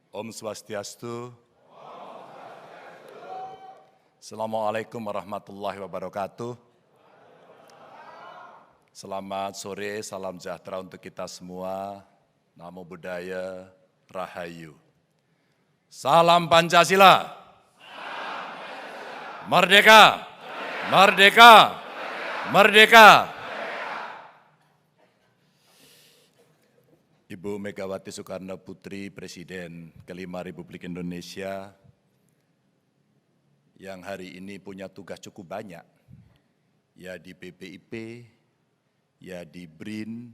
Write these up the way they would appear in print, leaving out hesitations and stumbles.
Om Swastiastu. Assalamualaikum warahmatullahi wabarakatuh. Selamat sore, salam sejahtera untuk kita semua. Namo Buddhaya, Rahayu. Salam Pancasila. Merdeka. Merdeka. Merdeka. Ibu Megawati Soekarno Putri, Presiden kelima Republik Indonesia, yang hari ini punya tugas cukup banyak, ya di BPIP, ya di BRIN,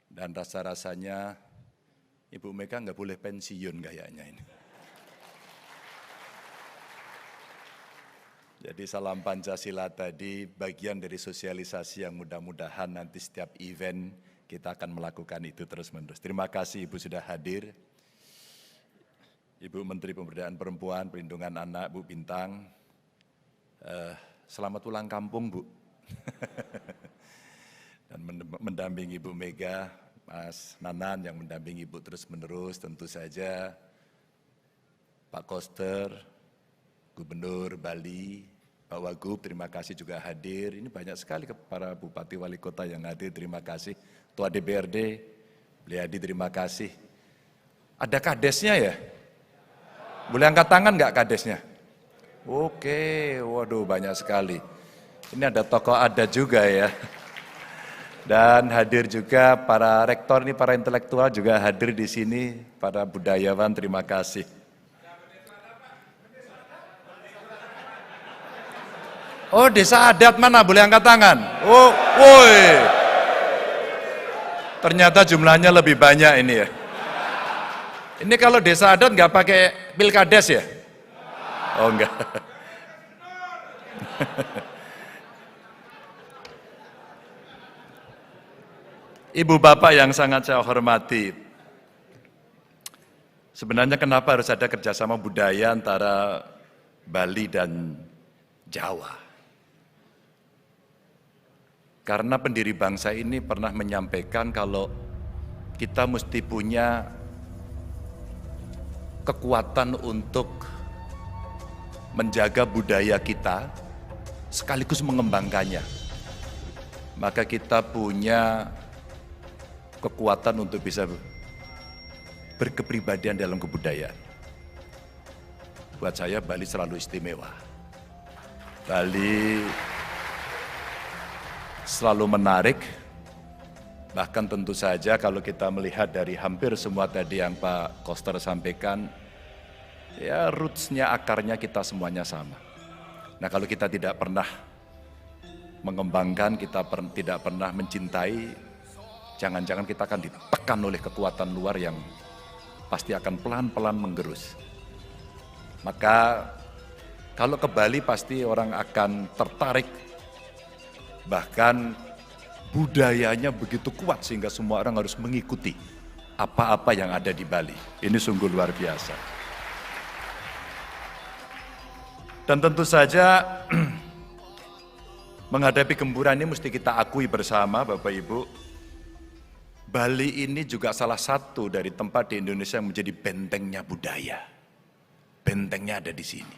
dan rasa-rasanya Ibu Mega nggak boleh pensiun kayaknya ini. Jadi salam Pancasila tadi bagian dari sosialisasi yang mudah-mudahan nanti setiap event kita akan melakukan itu terus-menerus. Terima kasih Ibu sudah hadir. Ibu Menteri Pemberdayaan Perempuan, Perlindungan Anak, Bu Bintang. Selamat ulang kampung, Bu. Dan mendampingi Ibu Mega, Mas Nanan yang mendampingi Ibu terus-menerus, tentu saja Pak Koster, Gubernur Bali, Pak Wagub, terima kasih juga hadir. Ini banyak sekali para Bupati Wali Kota yang hadir, terima kasih. Ketua DPRD, Bliadi, terima kasih. Ada kadesnya ya? Boleh angkat tangan nggak kadesnya? Oke, waduh banyak sekali. Ini ada tokoh adat juga ya. Dan hadir juga para rektor, ini para intelektual juga hadir di sini, para budayawan, terima kasih. Oh, desa adat mana? Boleh angkat tangan? Oh, woi. Ternyata jumlahnya lebih banyak ini ya. Ini kalau desa adat nggak pakai pilkades ya? Oh enggak. Ibu bapak yang sangat saya hormati, sebenarnya kenapa harus ada kerjasama budaya antara Bali dan Jawa? Karena pendiri bangsa ini pernah menyampaikan kalau kita mesti punya kekuatan untuk menjaga budaya kita sekaligus mengembangkannya. Maka kita punya kekuatan untuk bisa berkepribadian dalam kebudayaan. Buat saya Bali selalu istimewa. Bali selalu menarik, bahkan tentu saja kalau kita melihat dari hampir semua tadi yang Pak Koster sampaikan, ya roots-nya, akarnya kita semuanya sama. Nah kalau kita tidak pernah mengembangkan, kita tidak pernah mencintai, jangan-jangan kita akan ditekan oleh kekuatan luar yang pasti akan pelan-pelan menggerus. Maka kalau ke Bali pasti orang akan tertarik, bahkan budayanya begitu kuat sehingga semua orang harus mengikuti apa-apa yang ada di Bali. Ini sungguh luar biasa. Dan tentu saja menghadapi gempuran ini mesti kita akui bersama Bapak Ibu, Bali ini juga salah satu dari tempat di Indonesia yang menjadi bentengnya budaya. Bentengnya ada di sini.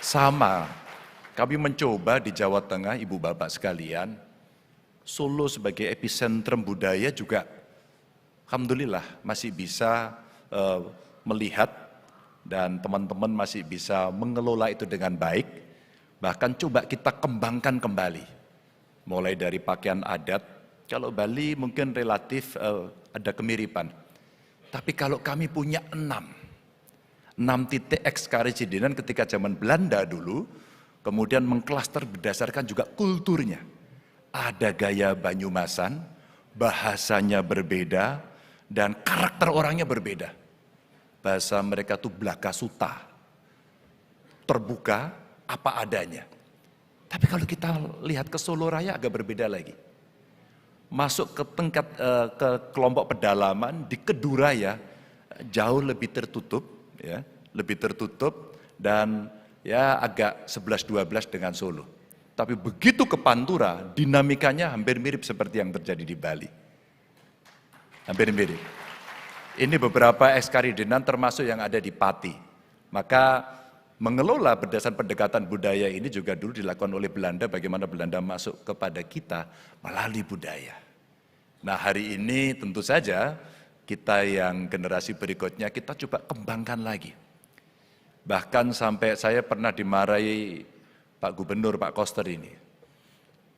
Sama, kami mencoba di Jawa Tengah, Ibu Bapak sekalian, Solo sebagai epicentrum budaya juga, alhamdulillah masih bisa melihat dan teman-teman masih bisa mengelola itu dengan baik. Bahkan coba kita kembangkan kembali, mulai dari pakaian adat. Kalau Bali mungkin relatif ada kemiripan, tapi kalau kami punya 6 titik ekskarisidenan ketika zaman Belanda dulu, kemudian mengklaster berdasarkan juga kulturnya. Ada gaya Banyumasan, bahasanya berbeda, dan karakter orangnya berbeda. Bahasa mereka tuh Blaka Suta, terbuka, apa adanya. Tapi kalau kita lihat ke Solo Raya agak berbeda lagi. Masuk ke tingkat ke kelompok pedalaman di Keduraya jauh lebih tertutup, ya, lebih tertutup dan ya agak 11-12 dengan Solo. Tapi begitu ke Pantura, dinamikanya hampir mirip seperti yang terjadi di Bali. Hampir mirip. Ini beberapa ekskaridenan termasuk yang ada di Pati. Maka mengelola berdasarkan pendekatan budaya ini juga dulu dilakukan oleh Belanda, bagaimana Belanda masuk kepada kita melalui budaya. Nah hari ini tentu saja kita yang generasi berikutnya kita coba kembangkan lagi. Bahkan sampai saya pernah dimarahi Pak Gubernur, Pak Koster ini.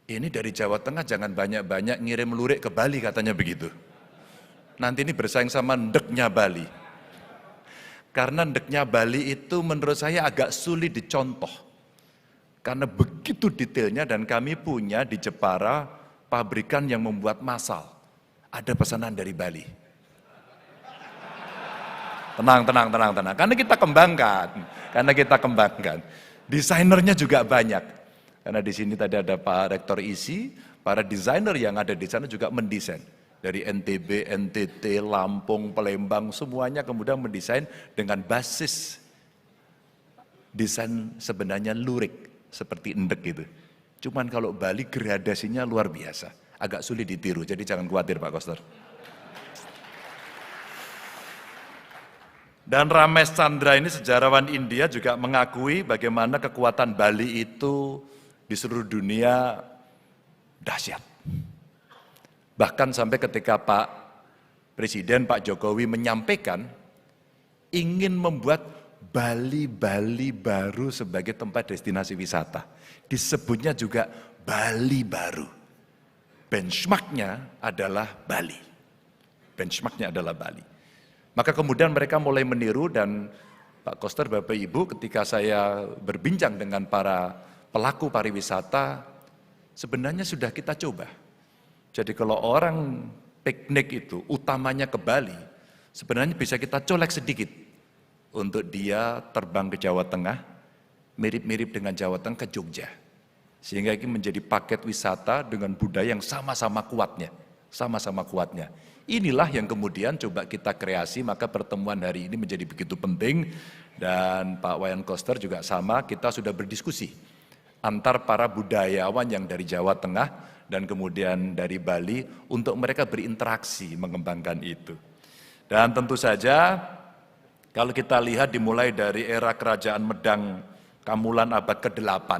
Ini dari Jawa Tengah jangan banyak-banyak ngirim lurik ke Bali katanya begitu. Nanti ini bersaing sama ndeknya Bali. Karena ndeknya Bali itu menurut saya agak sulit dicontoh. Karena begitu detailnya dan kami punya di Jepara pabrikan yang membuat massal. Ada pesanan dari Bali. Tenang. Karena kita kembangkan. Desainernya juga banyak. Karena di sini tadi ada Pak Rektor ISI, para desainer yang ada di sana juga mendesain. Dari NTB, NTT, Lampung, Palembang, semuanya kemudian mendesain dengan basis desain sebenarnya lurik, seperti endek gitu. Cuman kalau Bali gradasinya luar biasa, agak sulit ditiru, jadi jangan khawatir Pak Koster. Dan Ramesh Chandra ini sejarawan India juga mengakui bagaimana kekuatan Bali itu di seluruh dunia dahsyat. Bahkan sampai ketika Pak Presiden, Pak Jokowi menyampaikan ingin membuat Bali baru sebagai tempat destinasi wisata. Disebutnya juga Bali baru. Benchmarknya adalah Bali. Maka kemudian mereka mulai meniru dan Pak Koster, Bapak Ibu, ketika saya berbincang dengan para pelaku pariwisata, sebenarnya sudah kita coba. Jadi kalau orang piknik itu utamanya ke Bali, sebenarnya bisa kita colek sedikit untuk dia terbang ke Jawa Tengah, mirip-mirip dengan Jawa Tengah ke Jogja. Sehingga ini menjadi paket wisata dengan budaya yang sama-sama kuatnya. Inilah yang kemudian coba kita kreasi, maka pertemuan hari ini menjadi begitu penting. Dan Pak Wayan Koster juga sama, kita sudah berdiskusi antar para budayawan yang dari Jawa Tengah dan kemudian dari Bali untuk mereka berinteraksi mengembangkan itu. Dan tentu saja kalau kita lihat dimulai dari era Kerajaan Medang Kamulan abad ke-8,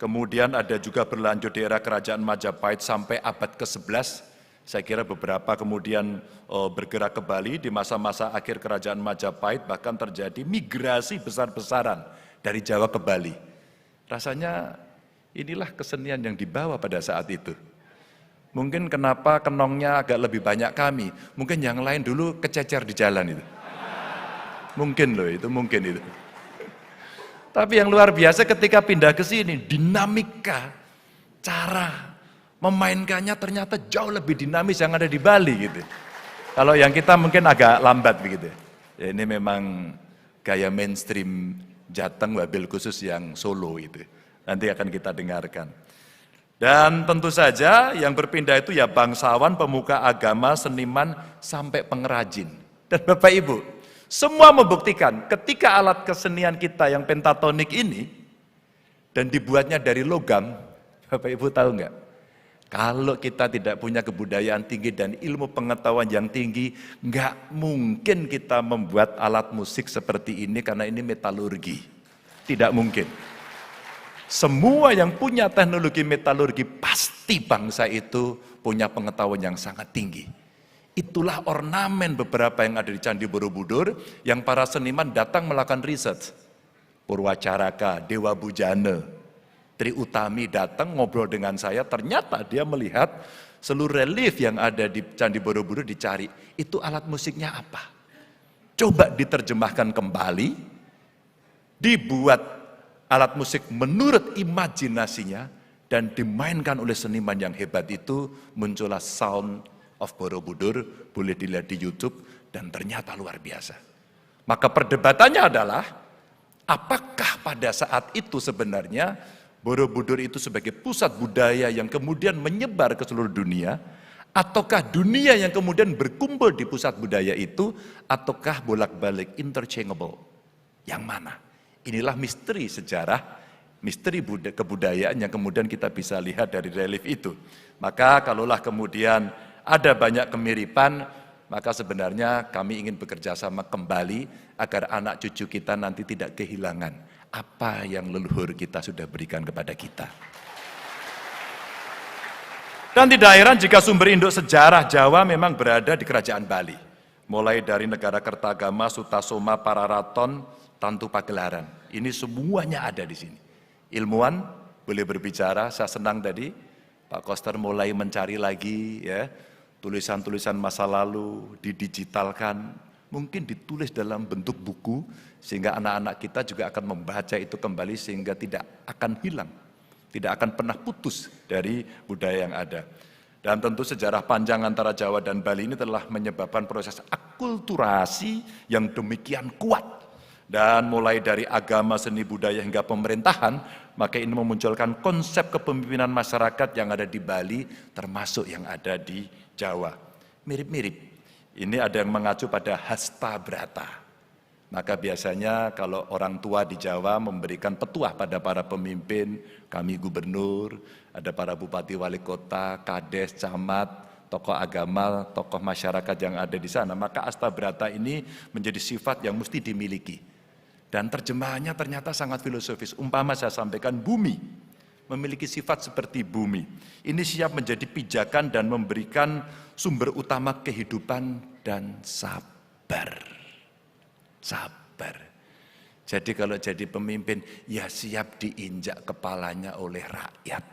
kemudian ada juga berlanjut di era Kerajaan Majapahit sampai abad ke-11, saya kira beberapa kemudian bergerak ke Bali di masa-masa akhir Kerajaan Majapahit, bahkan terjadi migrasi besar-besaran dari Jawa ke Bali. Rasanya inilah kesenian yang dibawa pada saat itu. Mungkin kenapa kenongnya agak lebih banyak kami, mungkin yang lain dulu kececer di jalan itu. Mungkin itu. Tapi yang luar biasa ketika pindah ke sini, dinamika, cara memainkannya ternyata jauh lebih dinamis yang ada di Bali gitu. Kalau yang kita mungkin agak lambat begitu. Ya, ini memang gaya mainstream Jateng, wabil khusus yang Solo itu. Nanti akan kita dengarkan. Dan tentu saja yang berpindah itu ya bangsawan, pemuka agama, seniman, sampai pengrajin. Dan Bapak Ibu, semua membuktikan ketika alat kesenian kita yang pentatonik ini, dan dibuatnya dari logam, Bapak Ibu tahu nggak? Kalau kita tidak punya kebudayaan tinggi dan ilmu pengetahuan yang tinggi, nggak mungkin kita membuat alat musik seperti ini karena ini metalurgi. Tidak mungkin. Semua yang punya teknologi metalurgi pasti bangsa itu punya pengetahuan yang sangat tinggi. Itulah ornamen beberapa yang ada di Candi Borobudur yang para seniman datang melakukan riset. Purwacaraka, Dewa Bujana, Tri Utami datang ngobrol dengan saya, ternyata dia melihat seluruh relief yang ada di Candi Borobudur dicari. Itu alat musiknya apa? Coba diterjemahkan kembali, dibuat alat musik menurut imajinasinya dan dimainkan oleh seniman yang hebat itu, muncullah Sound of Borobudur, boleh dilihat di YouTube dan ternyata luar biasa. Maka perdebatannya adalah apakah pada saat itu sebenarnya Borobudur itu sebagai pusat budaya yang kemudian menyebar ke seluruh dunia, ataukah dunia yang kemudian berkumpul di pusat budaya itu, ataukah bolak-balik interchangeable? Yang mana? Inilah misteri sejarah, misteri kebudayaan yang kemudian kita bisa lihat dari relief itu. Maka kalaulah kemudian ada banyak kemiripan, maka sebenarnya kami ingin bekerja sama kembali agar anak cucu kita nanti tidak kehilangan apa yang leluhur kita sudah berikan kepada kita. Dan tidak heran jika sumber induk sejarah Jawa memang berada di Kerajaan Bali. Mulai dari Negara Kertagama, Sutasoma, Pararaton, Tantu Pagelaran. Ini semuanya ada di sini. Ilmuwan boleh berbicara, saya senang tadi Pak Koster mulai mencari lagi ya, tulisan-tulisan masa lalu didigitalkan, mungkin ditulis dalam bentuk buku sehingga anak-anak kita juga akan membaca itu kembali sehingga tidak akan hilang, tidak akan pernah putus dari budaya yang ada. Dan tentu sejarah panjang antara Jawa dan Bali ini telah menyebabkan proses akulturasi yang demikian kuat. Dan mulai dari agama, seni, budaya hingga pemerintahan, maka ini memunculkan konsep kepemimpinan masyarakat yang ada di Bali termasuk yang ada di Jawa. Mirip-mirip. Ini ada yang mengacu pada hasta brata. Maka biasanya kalau orang tua di Jawa memberikan petuah pada para pemimpin, kami gubernur, ada para bupati wali kota, kades, camat, tokoh agama, tokoh masyarakat yang ada di sana. Maka hasta brata ini menjadi sifat yang mesti dimiliki. Dan terjemahannya ternyata sangat filosofis. Umpama saya sampaikan bumi, memiliki sifat seperti bumi. Ini siap menjadi pijakan dan memberikan sumber utama kehidupan dan sabar. Sabar. Jadi kalau jadi pemimpin, ya siap diinjak kepalanya oleh rakyat.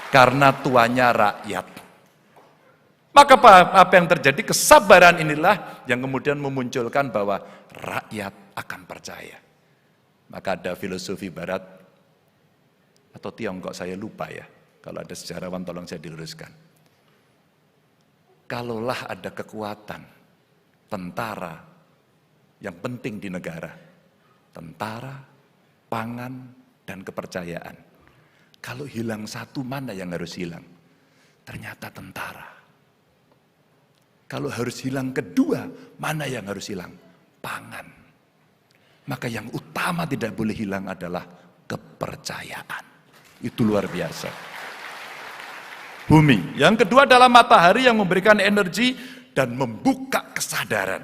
Karena tuanya rakyat. Maka apa yang terjadi, kesabaran inilah yang kemudian memunculkan bahwa rakyat akan percaya. Maka ada filosofi barat, atau Tiongkok saya lupa ya, kalau ada sejarawan tolong saya diluruskan. Kalaulah ada kekuatan, tentara yang penting di negara, tentara, pangan, dan kepercayaan. Kalau hilang satu, mana yang harus hilang? Ternyata tentara. Kalau harus hilang kedua, mana yang harus hilang? Pangan. Maka yang utama tidak boleh hilang adalah kepercayaan. Itu luar biasa. Bumi. Yang kedua adalah matahari yang memberikan energi dan membuka kesadaran.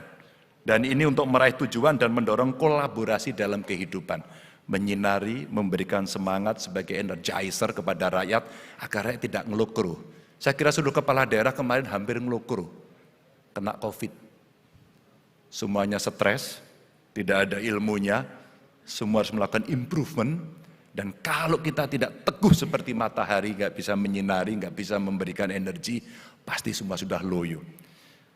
Dan ini untuk meraih tujuan dan mendorong kolaborasi dalam kehidupan. Menyinari, memberikan semangat sebagai energizer kepada rakyat agar rakyat tidak ngelukru. Saya kira seluruh kepala daerah kemarin hampir ngelukru. Kena COVID, semuanya stres, tidak ada ilmunya, semua harus melakukan improvement, dan kalau kita tidak teguh seperti matahari, nggak bisa menyinari, nggak bisa memberikan energi, pasti semua sudah loyo.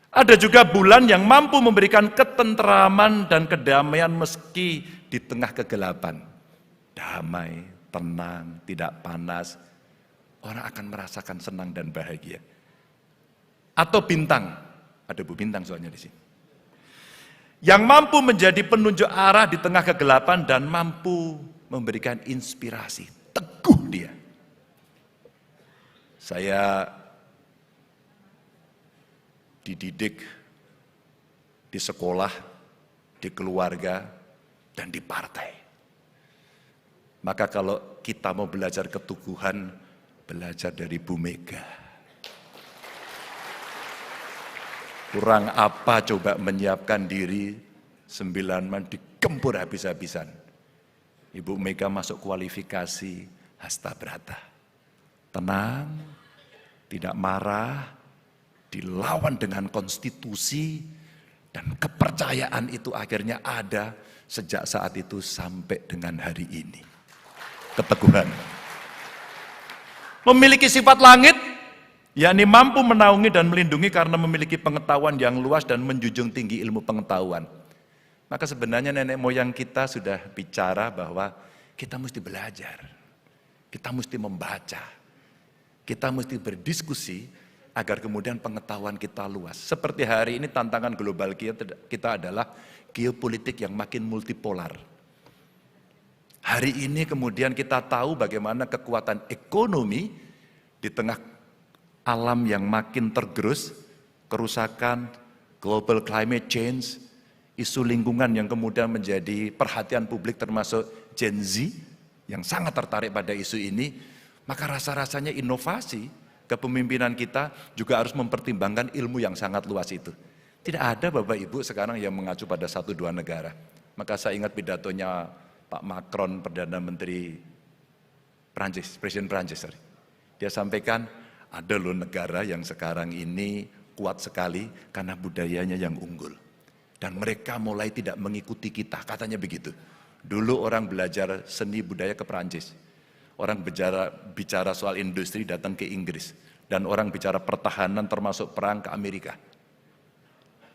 Ada juga bulan yang mampu memberikan ketentraman dan kedamaian meski di tengah kegelapan. Damai, tenang, tidak panas, orang akan merasakan senang dan bahagia. Atau bintang. Ada Bu Bintang soalnya di sini. Yang mampu menjadi penunjuk arah di tengah kegelapan dan mampu memberikan inspirasi. Teguh dia. Saya dididik di sekolah, di keluarga, dan di partai. Maka kalau kita mau belajar keteguhan, belajar dari Bu Mega. Kurang apa coba menyiapkan diri 9 man digempur habis-habisan. Ibu Mega masuk kualifikasi hasta brata. Tenang, tidak marah, dilawan dengan konstitusi, dan kepercayaan itu akhirnya ada sejak saat itu sampai dengan hari ini. Keteguhan. Memiliki sifat langit, yakni mampu menaungi dan melindungi karena memiliki pengetahuan yang luas dan menjunjung tinggi ilmu pengetahuan. Maka sebenarnya nenek moyang kita sudah bicara bahwa kita mesti belajar, kita mesti membaca, kita mesti berdiskusi agar kemudian pengetahuan kita luas. Seperti hari ini tantangan global kita adalah geopolitik yang makin multipolar. Hari ini kemudian kita tahu bagaimana kekuatan ekonomi di tengah alam yang makin tergerus, kerusakan, global climate change, isu lingkungan yang kemudian menjadi perhatian publik termasuk Gen Z yang sangat tertarik pada isu ini, maka rasa-rasanya inovasi Kepemimpinan kita juga harus mempertimbangkan ilmu yang sangat luas itu. Tidak ada Bapak Ibu sekarang yang mengacu pada 1-2 negara. Maka saya ingat pidatonya Pak Macron, Perdana Menteri Prancis, Presiden Prancis. Dia sampaikan, ada loh negara yang sekarang ini kuat sekali karena budayanya yang unggul. Dan mereka mulai tidak mengikuti kita, katanya begitu. Dulu orang belajar seni budaya ke Prancis. Orang bicara soal industri datang ke Inggris. Dan orang bicara pertahanan termasuk perang ke Amerika.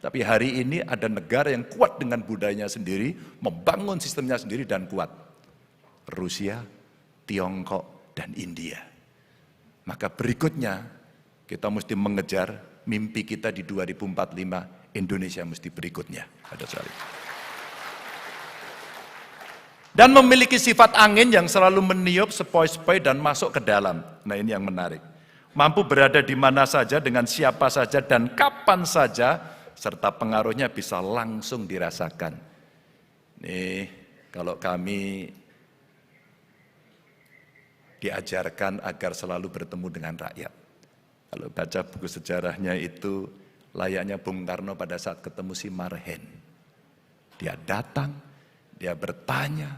Tapi hari ini ada negara yang kuat dengan budayanya sendiri, membangun sistemnya sendiri dan kuat. Rusia, Tiongkok, dan India. Maka berikutnya kita mesti mengejar mimpi kita di 2045, Indonesia mesti berikutnya. Ada soal itu. Dan memiliki sifat angin yang selalu meniup sepoi-sepoi dan masuk ke dalam. Nah ini yang menarik. Mampu berada di mana saja, dengan siapa saja, dan kapan saja, serta pengaruhnya bisa langsung dirasakan. Nih, kalau kami diajarkan agar selalu bertemu dengan rakyat. Kalau baca buku sejarahnya itu layaknya Bung Karno pada saat ketemu si Marhen. Dia datang, dia bertanya,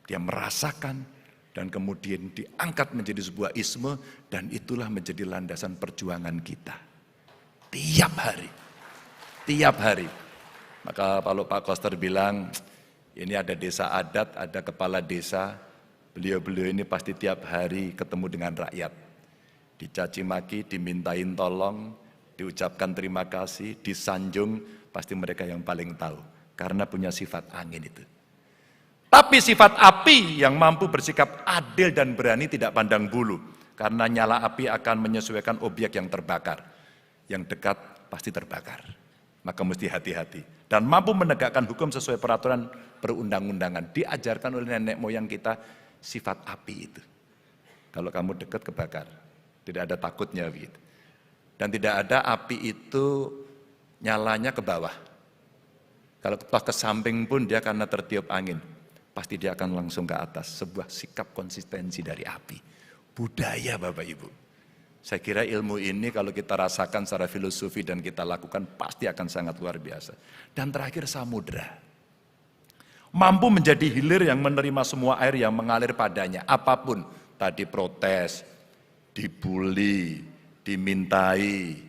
dia merasakan, dan kemudian diangkat menjadi sebuah isme, dan itulah menjadi landasan perjuangan kita. Tiap hari. Tiap hari. Maka kalau Pak Koster bilang, ini ada desa adat, ada kepala desa, beliau-beliau ini pasti tiap hari ketemu dengan rakyat. Dicaci maki, dimintain tolong, diucapkan terima kasih, disanjung, pasti mereka yang paling tahu. Karena punya sifat angin itu. Tapi sifat api yang mampu bersikap adil dan berani tidak pandang bulu. Karena nyala api akan menyesuaikan objek yang terbakar. Yang dekat pasti terbakar. Maka mesti hati-hati. Dan mampu menegakkan hukum sesuai peraturan perundang-undangan. Diajarkan oleh nenek moyang kita sifat api itu. Kalau kamu dekat kebakar. Tidak ada takutnya gitu. Dan tidak ada api itu nyalanya ke bawah. Kalau ke samping pun dia karena tertiup angin. Pasti dia akan langsung ke atas. Sebuah sikap konsistensi dari api. Budaya Bapak Ibu. Saya kira ilmu ini kalau kita rasakan secara filosofi dan kita lakukan pasti akan sangat luar biasa. Dan terakhir samudera. Mampu menjadi hilir yang menerima semua air yang mengalir padanya. Apapun. Tadi protes, dibully, dimintai,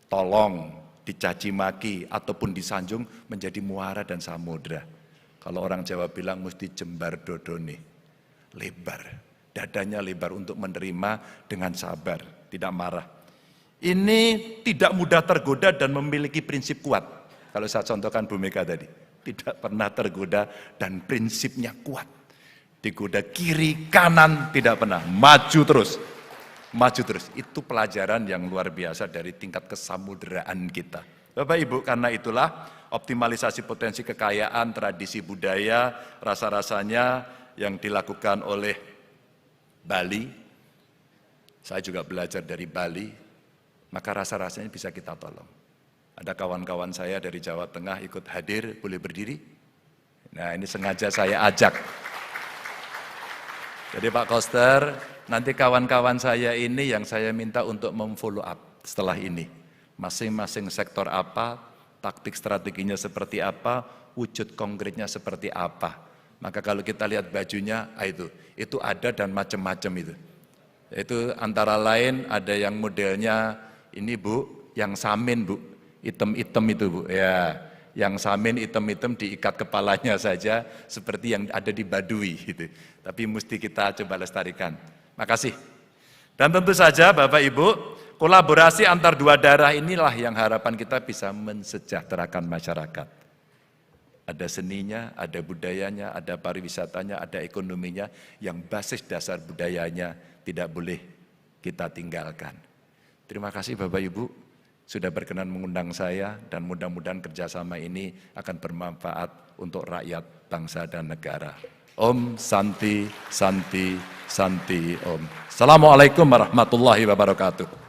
tolong, dicaci maki, ataupun disanjung menjadi muara dan samudera. Kalau orang Jawa bilang mesti jembar dodone, lebar. Dadanya lebar untuk menerima dengan sabar, tidak marah. Ini tidak mudah tergoda dan memiliki prinsip kuat. Kalau saya contohkan Bu Mega tadi, tidak pernah tergoda dan prinsipnya kuat. Digoda kiri, kanan, tidak pernah. Maju terus. Maju terus. Itu pelajaran yang luar biasa dari tingkat kesamuderaan kita. Bapak Ibu, karena itulah optimalisasi potensi kekayaan, tradisi budaya, rasa-rasanya yang dilakukan oleh Bali. Saya juga belajar dari Bali, maka rasa-rasanya bisa kita tolong. Ada kawan-kawan saya dari Jawa Tengah ikut hadir, boleh berdiri? Nah ini sengaja saya ajak. Jadi Pak Koster, nanti kawan-kawan saya ini yang saya minta untuk memfollow up setelah ini. Masing-masing sektor apa, taktik strateginya seperti apa, wujud konkretnya seperti apa. Maka kalau kita lihat bajunya, itu ada dan macam-macam itu. Itu antara lain ada yang modelnya ini Bu, yang samin Bu, hitam-hitam itu Bu. Ya, yang samin hitam-hitam diikat kepalanya saja seperti yang ada di Baduy gitu. Tapi mesti kita coba lestarikan. Makasih. Dan tentu saja Bapak Ibu, kolaborasi antar dua daerah inilah yang harapan kita bisa mensejahterakan masyarakat. Ada seninya, ada budayanya, ada pariwisatanya, ada ekonominya, yang basis dasar budayanya tidak boleh kita tinggalkan. Terima kasih Bapak Ibu sudah berkenan mengundang saya, dan mudah-mudahan kerjasama ini akan bermanfaat untuk rakyat, bangsa, dan negara. Om Santi, Santi, Santi Om. Assalamualaikum warahmatullahi wabarakatuh.